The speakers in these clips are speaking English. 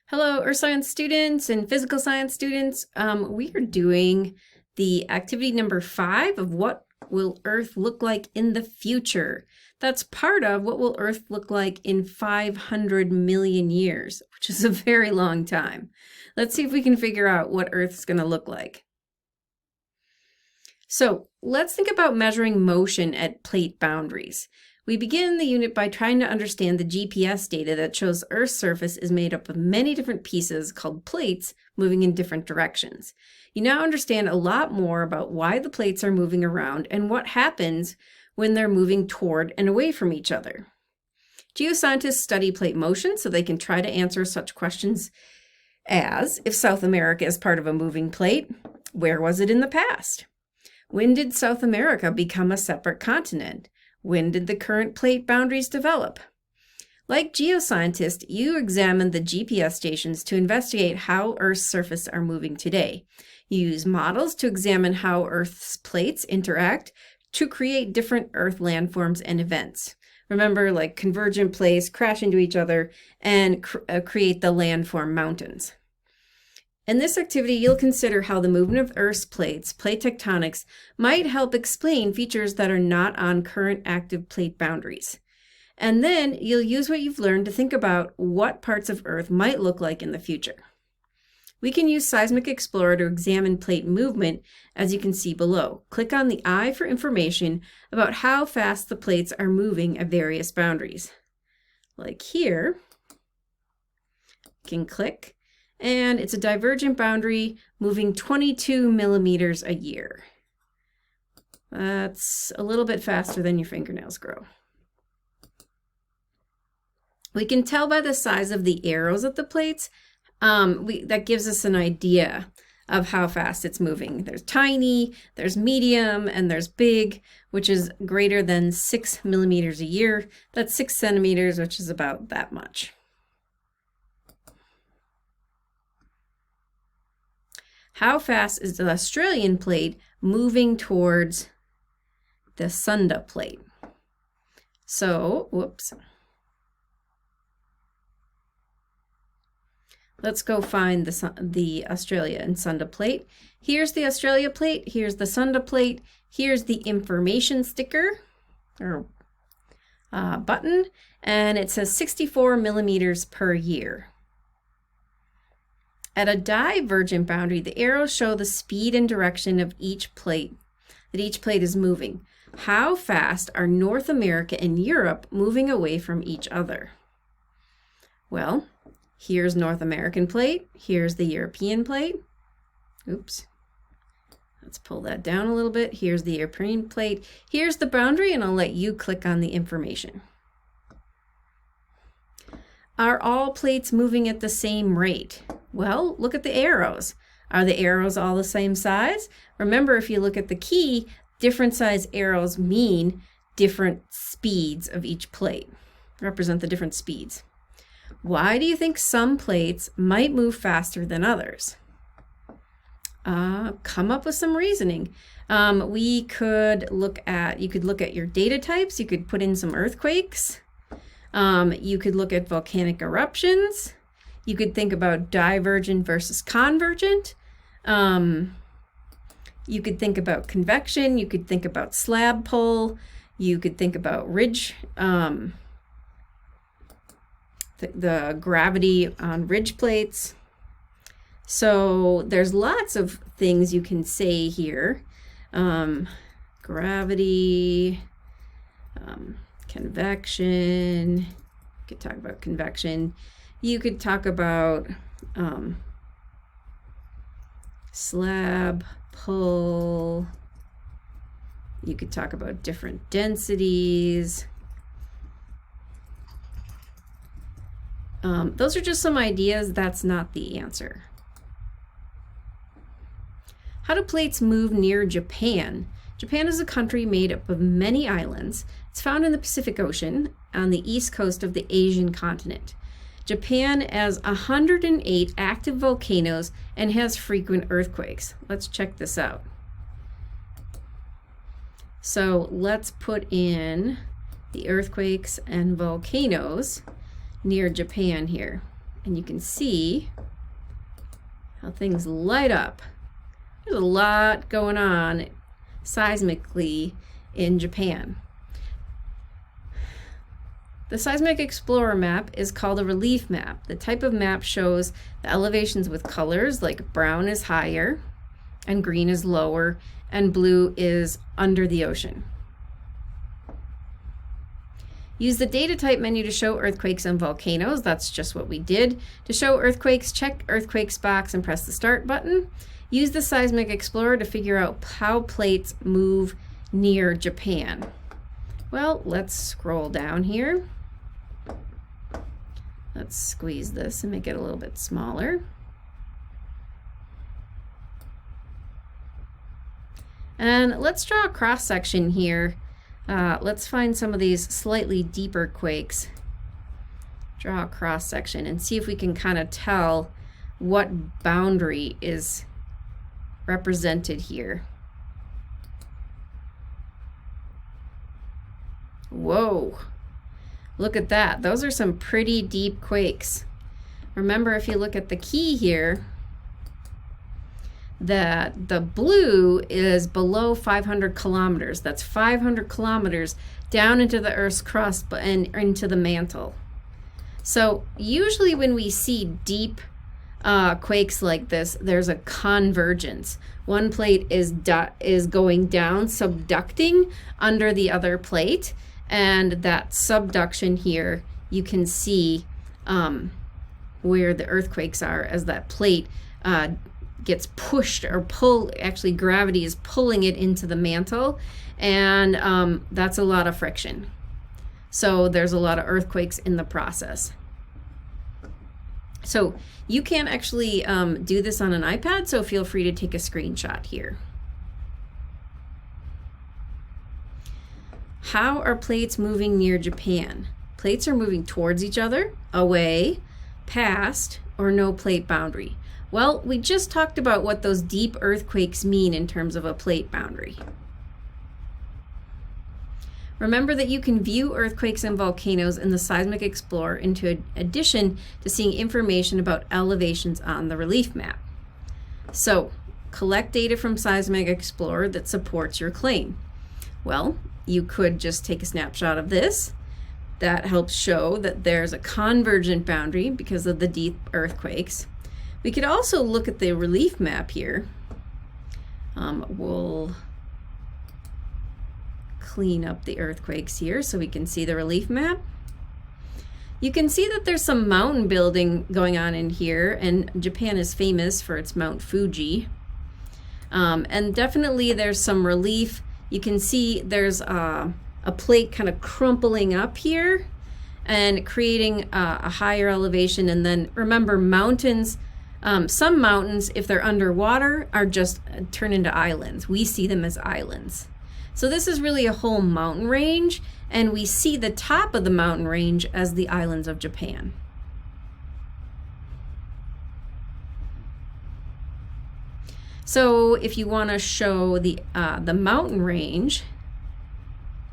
Hello, Earth Science students and physical science students. We are doing the activity number 5 of what will Earth look like in the future. That's part of what will Earth look like in 500 million years, which is a very long time. Let's see if we can figure out what Earth's going to look like. So let's think about measuring motion at plate boundaries. We begin the unit by trying to understand the GPS data that shows Earth's surface is made up of many different pieces called plates moving in different directions. You now understand a lot more about why the plates are moving around and what happens when they're moving toward and away from each other. Geoscientists study plate motion so they can try to answer such questions as, if South America is part of a moving plate, where was it in the past? When did South America become a separate continent? When did the current plate boundaries develop? Like geoscientists, you examine the GPS stations to investigate how Earth's surface are moving today. You use models to examine how Earth's plates interact to create different Earth landforms and events. Remember, like convergent plates crash into each other and create the landform mountains. In this activity, you'll consider how the movement of Earth's plates, plate tectonics, might help explain features that are not on current active plate boundaries. And then you'll use what you've learned to think about what parts of Earth might look like in the future. We can use Seismic Explorer to examine plate movement, as you can see below. Click on the eye for information about how fast the plates are moving at various boundaries. Like here, you can click. And it's a divergent boundary moving 22 millimeters a year. That's a little bit faster than your fingernails grow. We can tell by the size of the arrows of the plates. That gives us an idea of how fast it's moving. There's tiny, there's medium, and there's big, which is greater than 6 millimeters a year. That's 6 centimeters, which is about that much. How fast is the Australian plate moving towards the Sunda plate? So, whoops. Let's go find the Australia and Sunda plate. Here's the Australia plate, here's the Sunda plate, here's the information sticker or button, and it says 64 millimeters per year. At a divergent boundary, the arrows show the speed and direction of each plate, that each plate is moving. How fast are North America and Europe moving away from each other? Well, here's North American plate, here's the European plate. Oops. Let's pull that down a little bit. Here's the European plate. Here's the boundary, and I'll let you click on the information. Are all plates moving at the same rate? Well, look at the arrows. Are the arrows all the same size? Remember, if you look at the key, different size arrows mean different speeds of each plate, represent the different speeds. Why do you think some plates might move faster than others? Come up with some reasoning. You could look at your data types. You could put in some earthquakes. You could look at volcanic eruptions. You could think about divergent versus convergent. You could think about convection. You could think about slab pull. You could think about ridge, the gravity on ridge plates. So there's lots of things you can say here. Gravity, convection. You could talk about convection. You could talk about slab pull. You could talk about different densities. Those are just some ideas. That's not the answer. How do plates move near Japan? Japan is a country made up of many islands. It's found in the Pacific Ocean on the east coast of the Asian continent. Japan has 108 active volcanoes and has frequent earthquakes. Let's check this out. So let's put in the earthquakes and volcanoes near Japan here. And you can see how things light up. There's a lot going on seismically in Japan. The Seismic Explorer map is called a relief map. The type of map shows the elevations with colors like brown is higher and green is lower and blue is under the ocean. Use the data type menu to show earthquakes and volcanoes. That's just what we did. To show earthquakes, check Earthquakes box and press the Start button. Use the Seismic Explorer to figure out how plates move near Japan. Well, let's scroll down here. Let's squeeze this and make it a little bit smaller. And let's draw a cross section here. Let's find some of these slightly deeper quakes. Draw a cross section and see if we can kind of tell what boundary is represented here. Whoa, look at that. Those are some pretty deep quakes. Remember, if you look at the key here, that the blue is below 500 kilometers. That's 500 kilometers down into the Earth's crust and into the mantle. So usually when we see deep quakes like this, there's a convergence. One plate is going down, subducting under the other plate, and that subduction here, you can see where the earthquakes are as that plate gets pushed or pulled. Actually, gravity is pulling it into the mantle, and that's a lot of friction. So there's a lot of earthquakes in the process. So you can't actually do this on an iPad, so feel free to take a screenshot here. How are plates moving near Japan? Plates are moving towards each other, away, past, or no plate boundary. Well, we just talked about what those deep earthquakes mean in terms of a plate boundary. Remember that you can view earthquakes and volcanoes in the Seismic Explorer in addition to seeing information about elevations on the relief map. So, collect data from Seismic Explorer that supports your claim. Well, you could just take a snapshot of this. That helps show that there's a convergent boundary because of the deep earthquakes. We could also look at the relief map here. We'll clean up the earthquakes here so we can see the relief map. You can see that there's some mountain building going on in here, and Japan is famous for its Mount Fuji. And definitely there's some relief. You can see there's a plate kind of crumpling up here and creating a higher elevation. And then remember, mountains, some mountains, if they're underwater, are just turn into islands. We see them as islands. So this is really a whole mountain range, and we see the top of the mountain range as the islands of Japan. So if you want to show the mountain range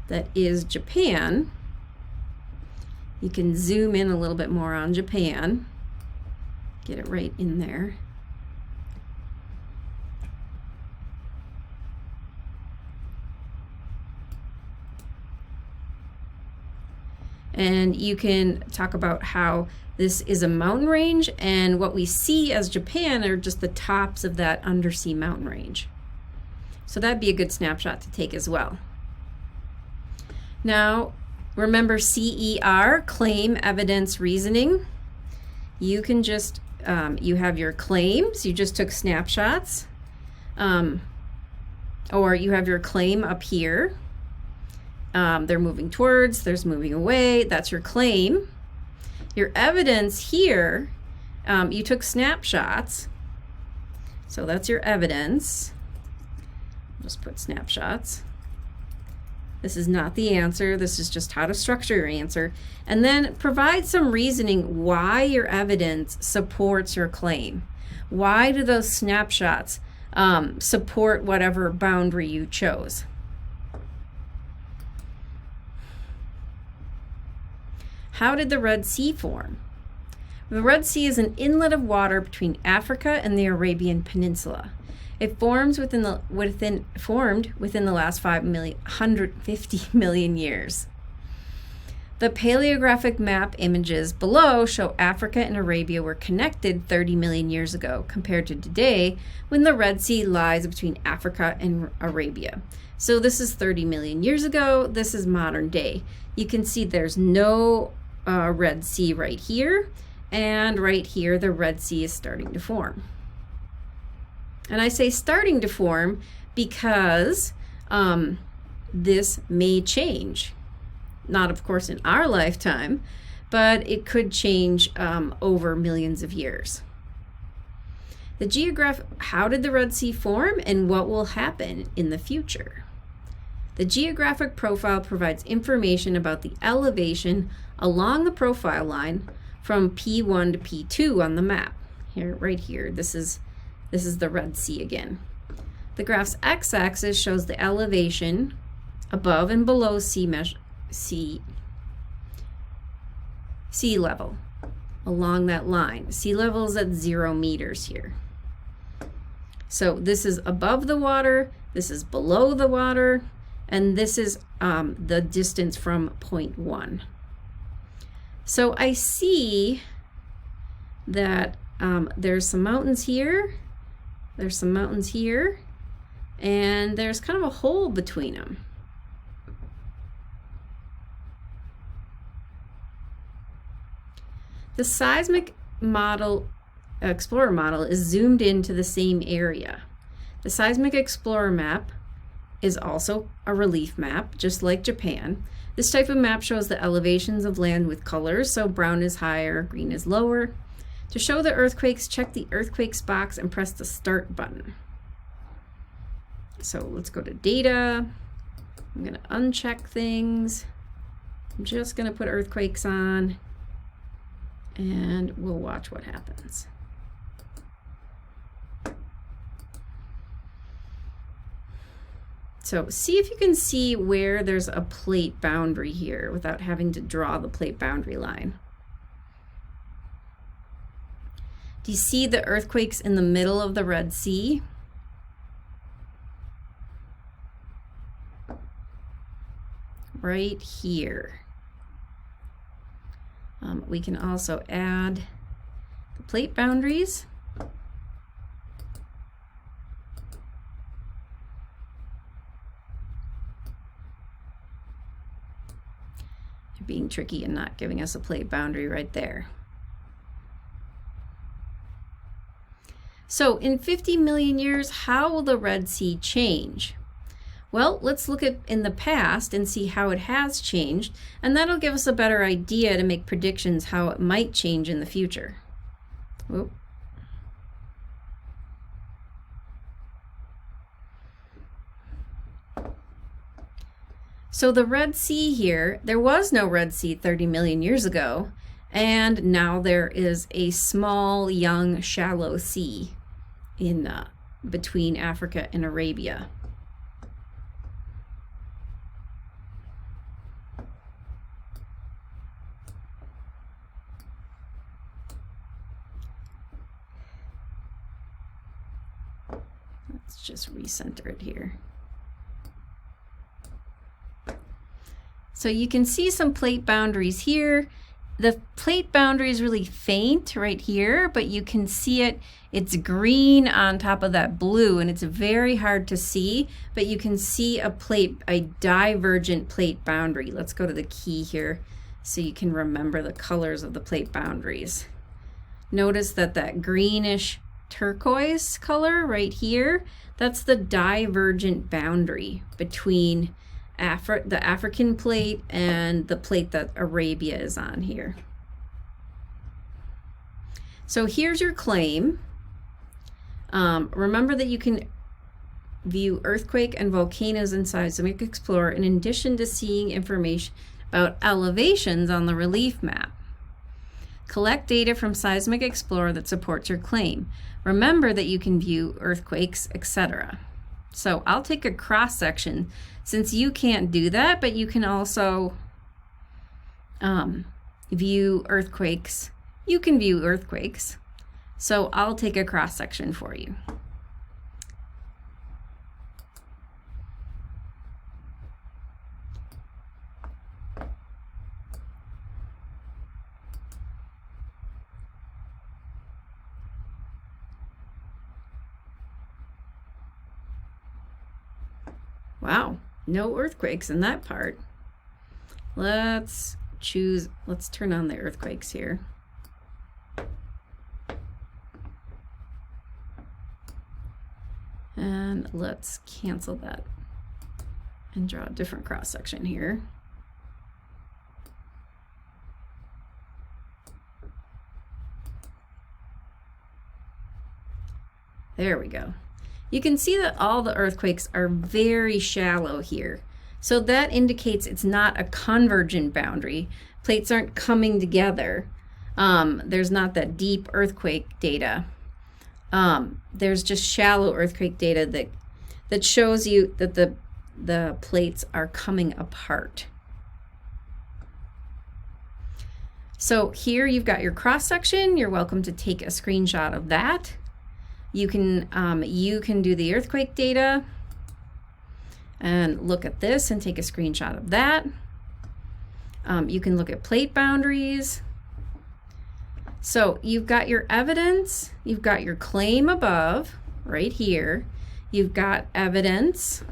that is Japan, you can zoom in a little bit more on Japan, get it right in there. And you can talk about how this is a mountain range, and what we see as Japan are just the tops of that undersea mountain range. So that'd be a good snapshot to take as well. Now, remember CER, claim, evidence, reasoning. You can just, you have your claims, you just took snapshots, or you have your claim up here. They're moving towards, there's moving away, that's your claim. Your evidence here, you took snapshots, so that's your evidence. Just put snapshots. This is not the answer, this is just how to structure your answer. And then provide some reasoning why your evidence supports your claim. Why do those snapshots support whatever boundary you chose? How did the Red Sea form? The Red Sea is an inlet of water between Africa and the Arabian Peninsula. It formed within the last 150 million years. The paleographic map images below show Africa and Arabia were connected 30 million years ago, compared to today when the Red Sea lies between Africa and Arabia. So this is 30 million years ago. This is modern day. You can see there's no Red Sea right here, and right here the Red Sea is starting to form. And I say starting to form because this may change. Not, of course, in our lifetime, but it could change over millions of years. How did the Red Sea form and what will happen in the future? The geographic profile provides information about the elevation along the profile line from P1 to P2 on the map. Here, right here, this is the Red Sea again. The graph's x-axis shows the elevation above and below sea level along that line. Sea level is at 0 meters here. So this is above the water, this is below the water, and this is the distance from point 1. So I see that there's some mountains here, there's some mountains here, and there's kind of a hole between them. The seismic model, Explorer model, is zoomed into the same area. The seismic Explorer map is also a relief map, just like Japan. This type of map shows the elevations of land with colors, so brown is higher, green is lower. To show the earthquakes, check the earthquakes box and press the start button. So let's go to data. I'm going to uncheck things. I'm just going to put earthquakes on, and we'll watch what happens. So see if you can see where there's a plate boundary here without having to draw the plate boundary line. Do you see the earthquakes in the middle of the Red Sea? Right here. We can also add the plate boundaries. They're being tricky and not giving us a plate boundary right there. So in 50 million years, how will the Red Sea change? Well, let's look at in the past and see how it has changed, and that'll give us a better idea to make predictions how it might change in the future. Whoop. So the Red Sea here, there was no Red Sea 30 million years ago, and now there is a small, young, shallow sea in between Africa and Arabia. Let's just recenter it here. So you can see some plate boundaries here. The plate boundary is really faint right here, but you can see it. It's green on top of that blue, and it's very hard to see, but you can see a divergent plate boundary. Let's go to the key here so you can remember the colors of the plate boundaries. Notice that greenish turquoise color right here, that's the divergent boundary between the African plate and the plate that Arabia is on here. So here's your claim. Remember that you can view earthquake and volcanoes in Seismic Explorer in addition to seeing information about elevations on the relief map. Collect data from Seismic Explorer that supports your claim. Remember that you can view earthquakes, etc. So I'll take a cross section since you can't do that, but you can also view earthquakes you can view earthquakes. So I'll take a cross section for you. Wow, no earthquakes in that part. Let's turn on the earthquakes here. And let's cancel that and draw a different cross section here. There we go. You can see that all the earthquakes are very shallow here. So that indicates it's not a convergent boundary. Plates aren't coming together. There's not that deep earthquake data. There's just shallow earthquake data that shows you that the plates are coming apart. So here you've got your cross section. You're welcome to take a screenshot of that. You can do the earthquake data and look at this and take a screenshot of that. You can look at plate boundaries. So you've got your evidence, you've got your claim above, right here. You've got evidence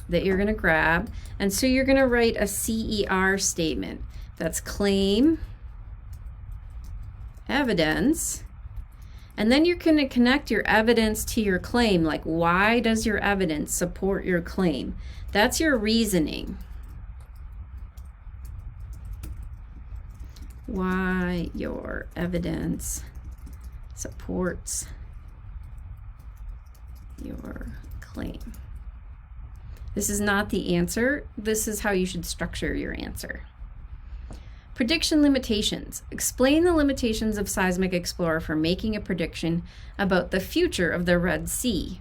that you're going to grab. And so you're going to write a CER statement. That's claim, evidence. And then you're going to connect your evidence to your claim, like why does your evidence support your claim? That's your reasoning. Why your evidence supports your claim. This is not the answer. This is how you should structure your answer. Prediction limitations. Explain the limitations of Seismic Explorer for making a prediction about the future of the Red Sea.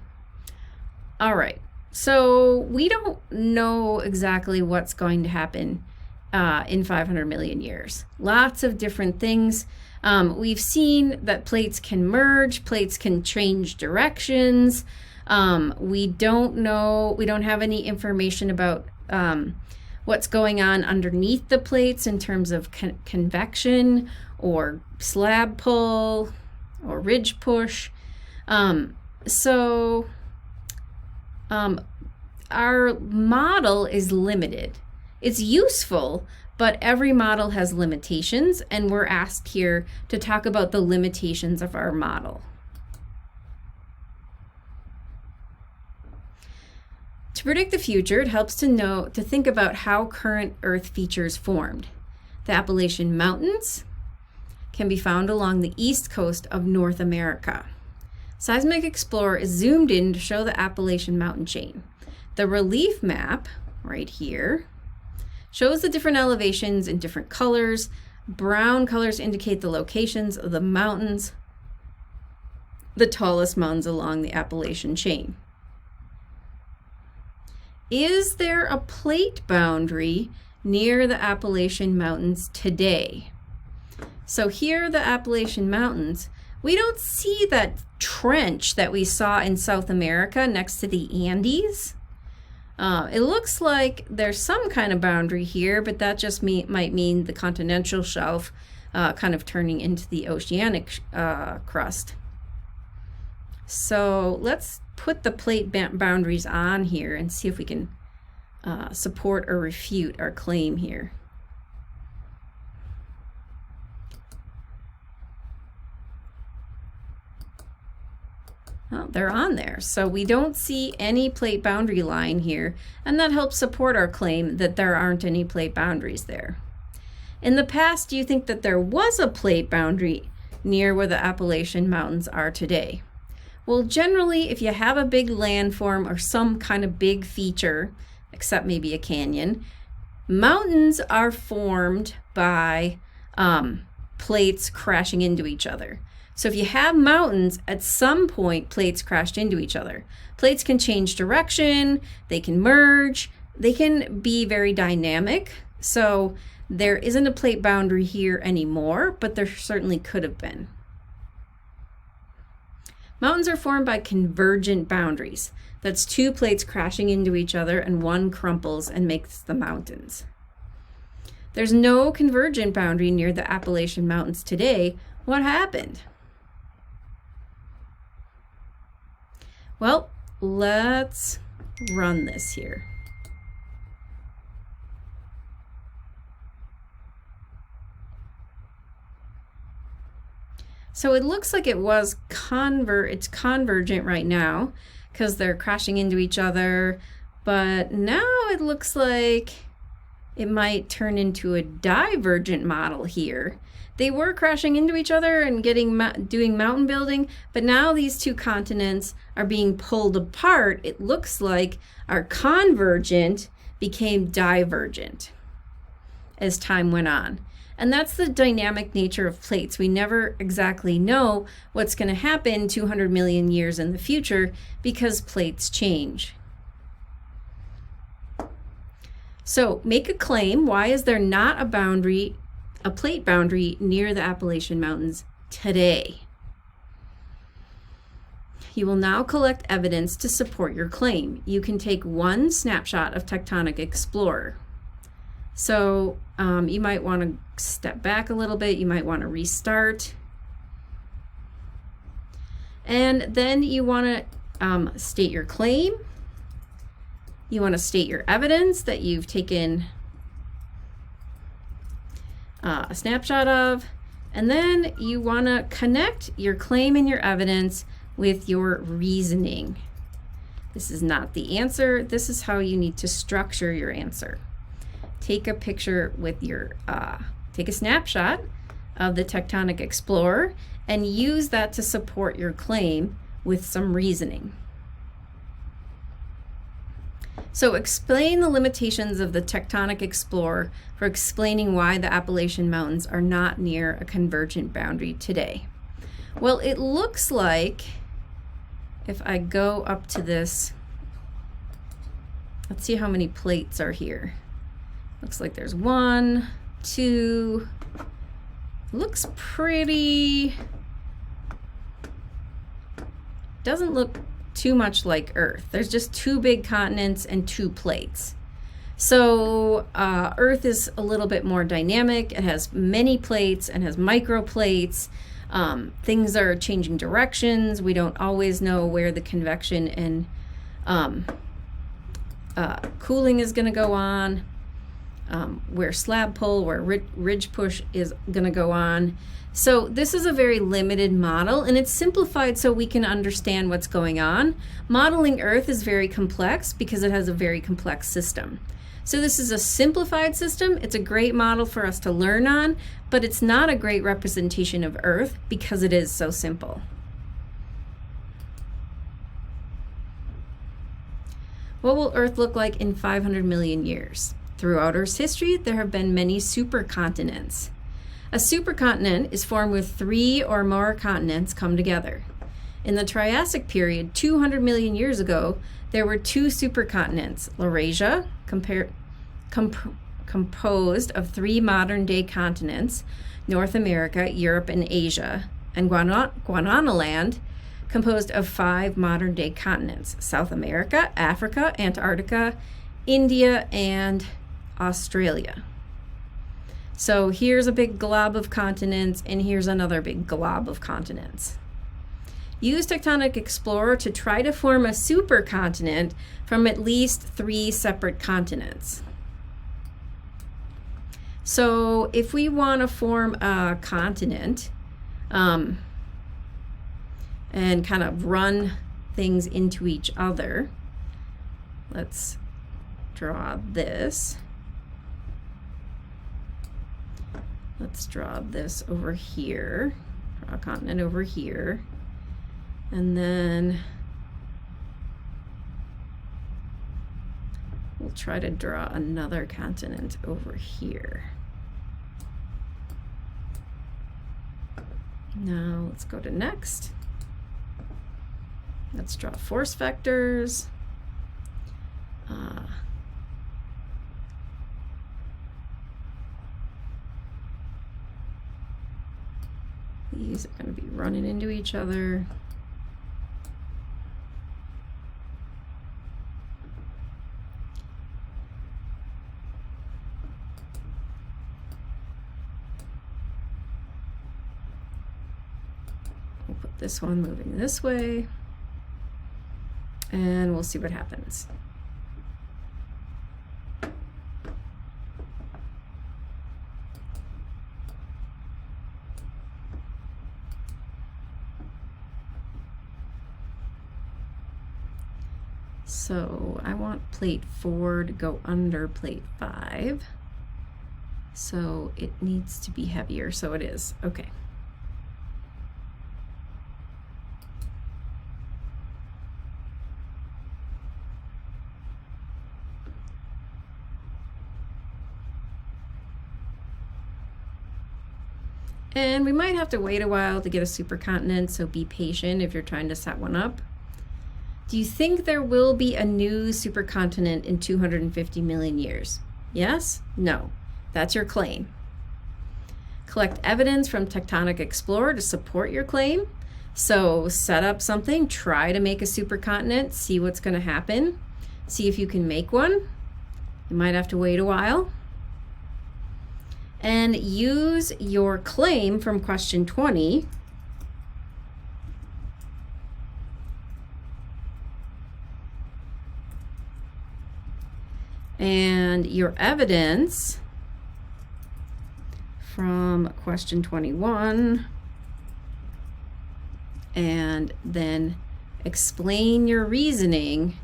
All right, so we don't know exactly what's going to happen in 500 million years. Lots of different things. We've seen that plates can merge, plates can change directions. We don't know, we don't have any information about what's going on underneath the plates in terms of convection or slab pull or ridge push. Our model is limited. It's useful, but every model has limitations, and we're asked here to talk about the limitations of our model. To predict the future, it helps to think about how current Earth features formed. The Appalachian Mountains can be found along the east coast of North America. Seismic Explorer is zoomed in to show the Appalachian mountain chain. The relief map, right here, shows the different elevations in different colors. Brown colors indicate the locations of the mountains, the tallest mountains along the Appalachian chain. Is there a plate boundary near the Appalachian Mountains today? So here are the Appalachian Mountains. We don't see that trench that we saw in South America next to the Andes. It looks like there's some kind of boundary here, but that just might mean the continental shelf kind of turning into the oceanic crust. So let's put the plate boundaries on here and see if we can support or refute our claim here. Well, they're on there. So we don't see any plate boundary line here, and that helps support our claim that there aren't any plate boundaries there. In the past, do you think that there was a plate boundary near where the Appalachian Mountains are today? Well, generally, if you have a big landform or some kind of big feature, except maybe a canyon, mountains are formed by plates crashing into each other. So if you have mountains, at some point, plates crashed into each other. Plates can change direction, they can merge, they can be very dynamic. So There isn't a plate boundary here anymore, but there certainly could have been. Mountains are formed by convergent boundaries. That's two plates crashing into each other and one crumples and makes the mountains. There's no convergent boundary near the Appalachian Mountains today. What happened? Well, let's run this here. So it looks like it's convergent right now because they're crashing into each other, but now it looks like it might turn into a divergent model here. They were crashing into each other and doing mountain building, but now these two continents are being pulled apart. It looks like our convergent became divergent as time went on. And that's the dynamic nature of plates. We never exactly know what's going to happen 200 million years in the future because plates change. So make a claim. Why is there not a plate boundary near the Appalachian Mountains today? You will now collect evidence to support your claim. You can take one snapshot of Tectonic Explorer. So you might want to step back a little bit. You might want to restart. And then you want to state your claim. You want to state your evidence that you've taken a snapshot of. And then you want to connect your claim and your evidence with your reasoning. This is not the answer. This is how you need to structure your answer. Take a picture with your, take a snapshot of the Tectonic Explorer and use that to support your claim with some reasoning. So explain the limitations of the Tectonic Explorer for explaining why the Appalachian Mountains are not near a convergent boundary today. Well, it looks like if I go up to this, let's see how many plates are here. Looks like there's 1, 2, looks pretty, doesn't look too much like Earth. There's just 2 big continents and 2 plates. So Earth is a little bit more dynamic. It has many plates and has microplates. Things are changing directions. We don't always know where the convection and cooling is going to go on. Where slab pull, where ridge push is going to go on. So this is a very limited model, and it's simplified so we can understand what's going on. Modeling Earth is very complex because it has a very complex system. So this is a simplified system. It's a great model for us to learn on, but it's not a great representation of Earth because it is so simple. What will Earth look like in 500 million years? Throughout Earth's history, there have been many supercontinents. A supercontinent is formed with 3 or more continents come together. In the Triassic period, 200 million years ago, there were 2 supercontinents, Laurasia, composed of 3 modern-day continents, North America, Europe, and Asia, and Gondwanaland, composed of 5 modern-day continents, South America, Africa, Antarctica, India, and Australia. So here's a big glob of continents, and here's another big glob of continents. Use Tectonic Explorer to try to form a supercontinent from at least 3 separate continents. So if we want to form a continent and kind of run things into each other, let's draw this. Let's draw this over here, draw a continent over here, and then we'll try to draw another continent over here. Now let's go to next. Let's draw force vectors. These are going to be running into each other. We'll put this one moving this way, and we'll see what happens. So I want plate 4 to go under plate 5. So it needs to be heavier, so it is. Okay. And we might have to wait a while to get a supercontinent, so be patient if you're trying to set one up. Do you think there will be a new supercontinent in 250 million years? Yes? No. That's your claim. Collect evidence from Tectonic Explorer to support your claim. So set up something, try to make a supercontinent, see what's going to happen, see if you can make one. You might have to wait a while. And use your claim from question 20 and your evidence from question 21, and then explain your reasoning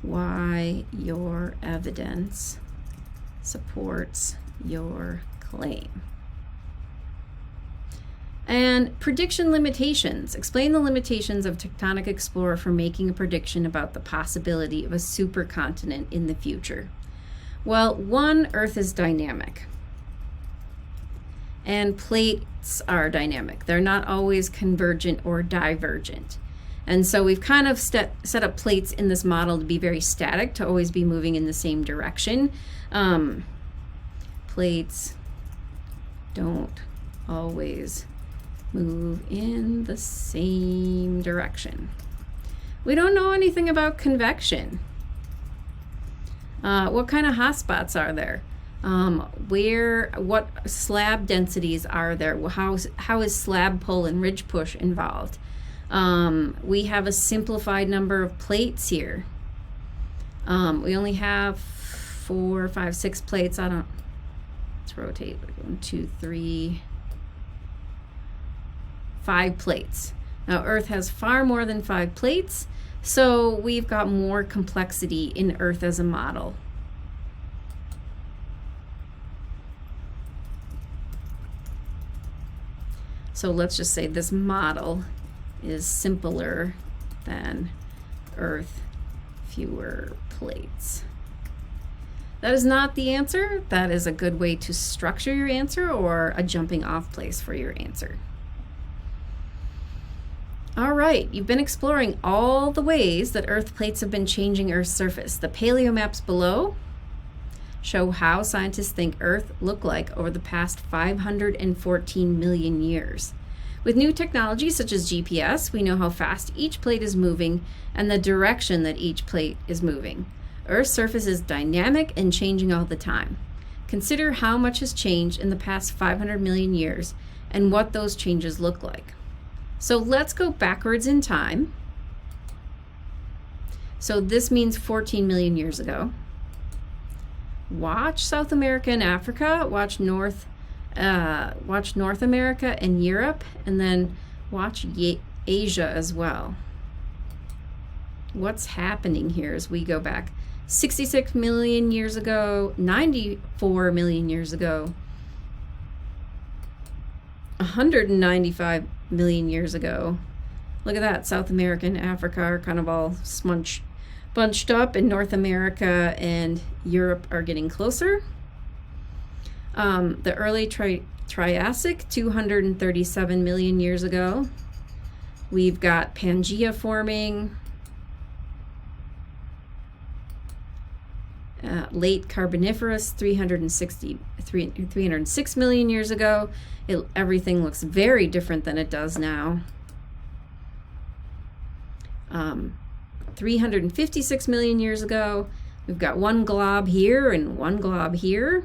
why your evidence supports your claim. And prediction limitations. Explain the limitations of Tectonic Explorer for making a prediction about the possibility of a supercontinent in the future. Well, one, Earth is dynamic. And plates are dynamic. They're not always convergent or divergent. And so we've kind of set up plates in this model to be very static, to always be moving in the same direction. Plates don't always move in the same direction. We don't know anything about convection. What kind of hotspots are there? What slab densities are there? How is slab pull and ridge push involved? We have a simplified number of plates here. We only have 4, 5, 6 plates. Let's rotate. 1, 2, 3, 5 plates. Now Earth has far more than 5 plates, so we've got more complexity in Earth as a model. So let's just say this model is simpler than Earth, fewer plates. That is not the answer. That is a good way to structure your answer, or a jumping off place for your answer. All right, you've been exploring all the ways that Earth plates have been changing Earth's surface. The paleo maps below show how scientists think Earth looked like over the past 514 million years. With new technology such as GPS, we know how fast each plate is moving and the direction that each plate is moving. Earth's surface is dynamic and changing all the time. Consider how much has changed in the past 500 million years and what those changes look like. So let's go backwards in time. So this means 14 million years ago. Watch South America and Africa, watch North America and Europe, and then watch Asia as well. What's happening here as we go back? 66 million years ago, 94 million years ago, 195 million years ago. Look at that. South America and Africa are kind of all bunched up, and North America and Europe are getting closer. The early Triassic, 237 million years ago. We've got Pangea forming. Late Carboniferous, 306 million years ago. Everything looks very different than it does now. 356 million years ago. We've got one glob here and one glob here.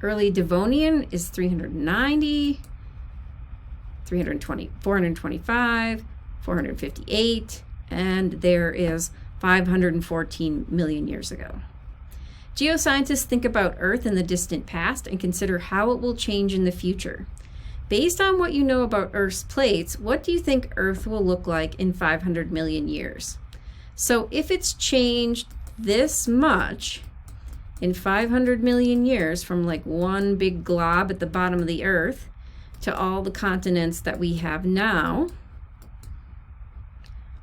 Early Devonian is 390, 320, 425, 458, and there is 514 million years ago. Geoscientists think about Earth in the distant past and consider how it will change in the future. Based on what you know about Earth's plates, what do you think Earth will look like in 500 million years? So if it's changed this much in 500 million years, from like one big glob at the bottom of the Earth to all the continents that we have now,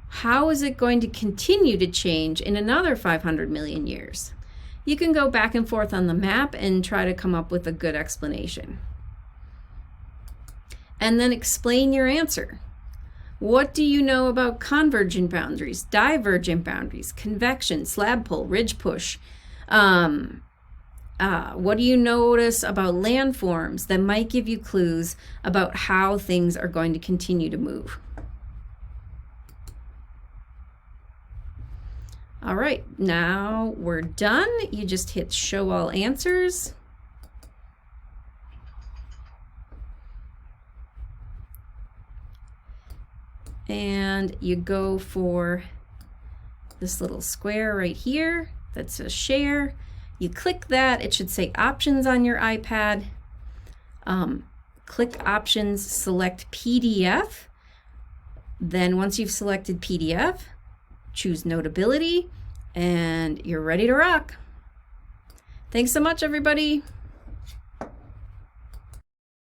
how is it going to continue to change in another 500 million years? You can go back and forth on the map and try to come up with a good explanation. And then explain your answer. What do you know about convergent boundaries, divergent boundaries, convection, slab pull, ridge push? What do you notice about landforms that might give you clues about how things are going to continue to move? All right, now we're done. You just hit show all answers. And you go for this little square right here that says share. You click that, it should say options on your iPad. Click options, select PDF. Then once you've selected PDF, choose Notability, and you're ready to rock. Thanks so much, everybody.